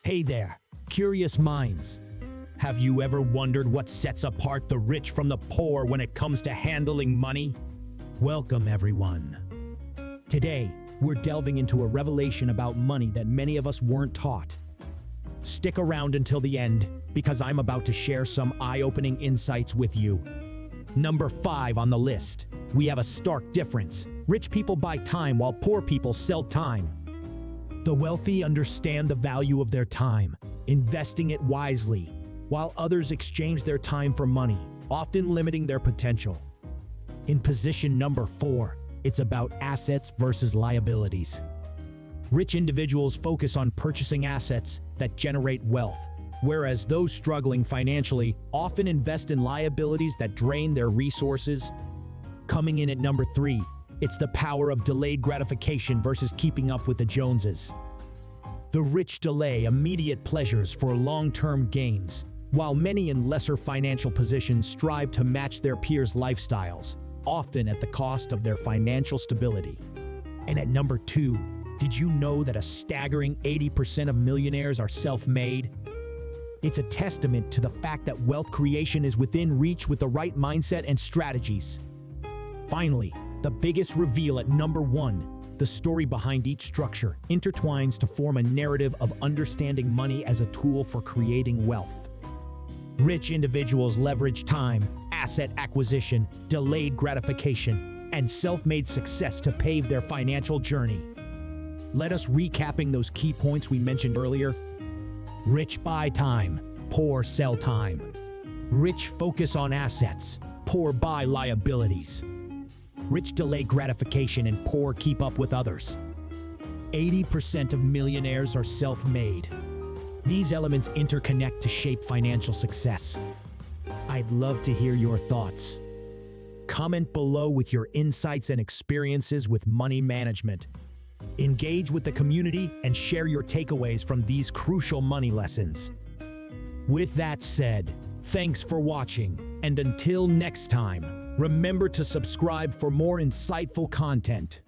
Hey there, curious minds. Have you ever wondered what sets apart the rich from the poor when it comes to handling money? Welcome, everyone. Today, we're delving into a revelation about money that many of us weren't taught. Stick around until the end, because I'm about to share some eye-opening insights with you. Number 5 on the list. We have a stark difference. Rich people buy time while poor people sell time. The wealthy understand the value of their time, investing it wisely, while others exchange their time for money, often limiting their potential. In position number 4, it's about assets versus liabilities. Rich individuals focus on purchasing assets that generate wealth, whereas those struggling financially often invest in liabilities that drain their resources. Coming in at number 3, it's the power of delayed gratification versus keeping up with the Joneses. The rich delay immediate pleasures for long-term gains, while many in lesser financial positions strive to match their peers' lifestyles, often at the cost of their financial stability. And at number 2, did you know that a staggering 80% of millionaires are self-made? It's a testament to the fact that wealth creation is within reach with the right mindset and strategies. Finally, the biggest reveal at number 1, the story behind each structure intertwines to form a narrative of understanding money as a tool for creating wealth. Rich individuals leverage time, asset acquisition, delayed gratification, and self-made success to pave their financial journey. Let us recapping those key points we mentioned earlier. Rich buy time, poor sell time. Rich focus on assets, poor buy liabilities. Rich delay gratification and poor keep up with others. 80% of millionaires are self-made. These elements interconnect to shape financial success. I'd love to hear your thoughts. Comment below with your insights and experiences with money management. Engage with the community and share your takeaways from these crucial money lessons. With that said, thanks for watching, and until next time, remember to subscribe for more insightful content.